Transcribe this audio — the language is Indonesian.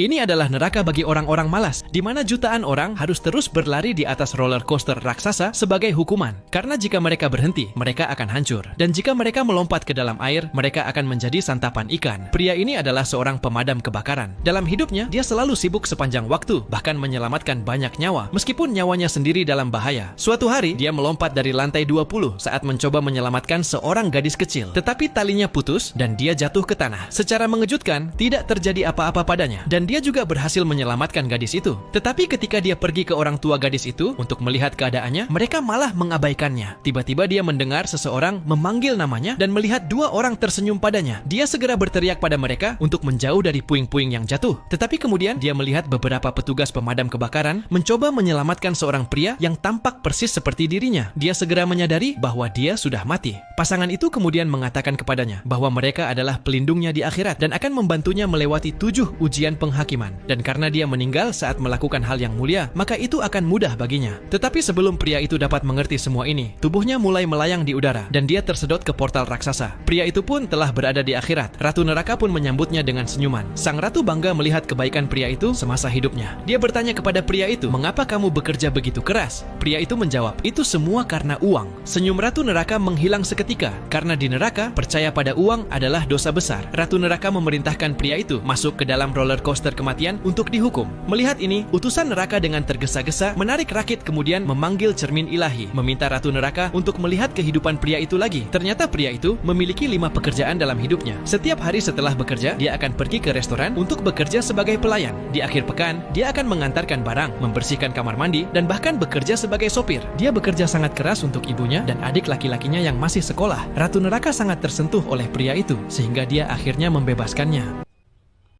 Ini adalah neraka bagi orang-orang malas, di mana jutaan orang harus terus berlari di atas roller coaster raksasa sebagai hukuman. Karena jika mereka berhenti, mereka akan hancur. Dan jika mereka melompat ke dalam air, mereka akan menjadi santapan ikan. Pria ini adalah seorang pemadam kebakaran. Dalam hidupnya, dia selalu sibuk sepanjang waktu, bahkan menyelamatkan banyak nyawa, meskipun nyawanya sendiri dalam bahaya. Suatu hari, dia melompat dari lantai 20 saat mencoba menyelamatkan seorang gadis kecil. Tetapi talinya putus dan dia jatuh ke tanah. Secara mengejutkan, tidak terjadi apa-apa padanya. Dan dia juga berhasil menyelamatkan gadis itu. Tetapi ketika dia pergi ke orang tua gadis itu untuk melihat keadaannya, mereka malah mengabaikannya. Tiba-tiba dia mendengar seseorang memanggil namanya dan melihat dua orang tersenyum padanya. Dia segera berteriak pada mereka untuk menjauh dari puing-puing yang jatuh. Tetapi kemudian dia melihat beberapa petugas pemadam kebakaran mencoba menyelamatkan seorang pria yang tampak persis seperti dirinya. Dia segera menyadari bahwa dia sudah mati. Pasangan itu kemudian mengatakan kepadanya bahwa mereka adalah pelindungnya di akhirat dan akan membantunya melewati 7 ujian penghakiman. Dan karena dia meninggal saat melakukan hal yang mulia, maka itu akan mudah baginya. Tetapi sebelum pria itu dapat mengerti semua ini, tubuhnya mulai melayang di udara dan dia tersedot ke portal raksasa. Pria itu pun telah berada di akhirat. Ratu neraka pun menyambutnya dengan senyuman. Sang ratu bangga melihat kebaikan pria itu semasa hidupnya. Dia bertanya kepada pria itu, "Mengapa kamu bekerja begitu keras?" Pria itu menjawab, "Itu semua karena uang." Senyum ratu neraka menghilang seketika. Karena di neraka, percaya pada uang adalah dosa besar. Ratu neraka memerintahkan pria itu masuk ke dalam roller coaster kematian untuk dihukum. Melihat ini, utusan neraka dengan tergesa-gesa menarik rakit kemudian memanggil cermin ilahi, meminta ratu neraka untuk melihat kehidupan pria itu lagi. Ternyata pria itu memiliki 5 pekerjaan dalam hidupnya. Setiap hari setelah bekerja, dia akan pergi ke restoran untuk bekerja sebagai pelayan. Di akhir pekan, dia akan mengantarkan barang, membersihkan kamar mandi, dan bahkan bekerja sebagai sopir. Dia bekerja sangat keras untuk ibunya dan adik laki-lakinya yang masih sekolah. Ratu neraka sangat tersentuh oleh pria itu, sehingga dia akhirnya membebaskannya.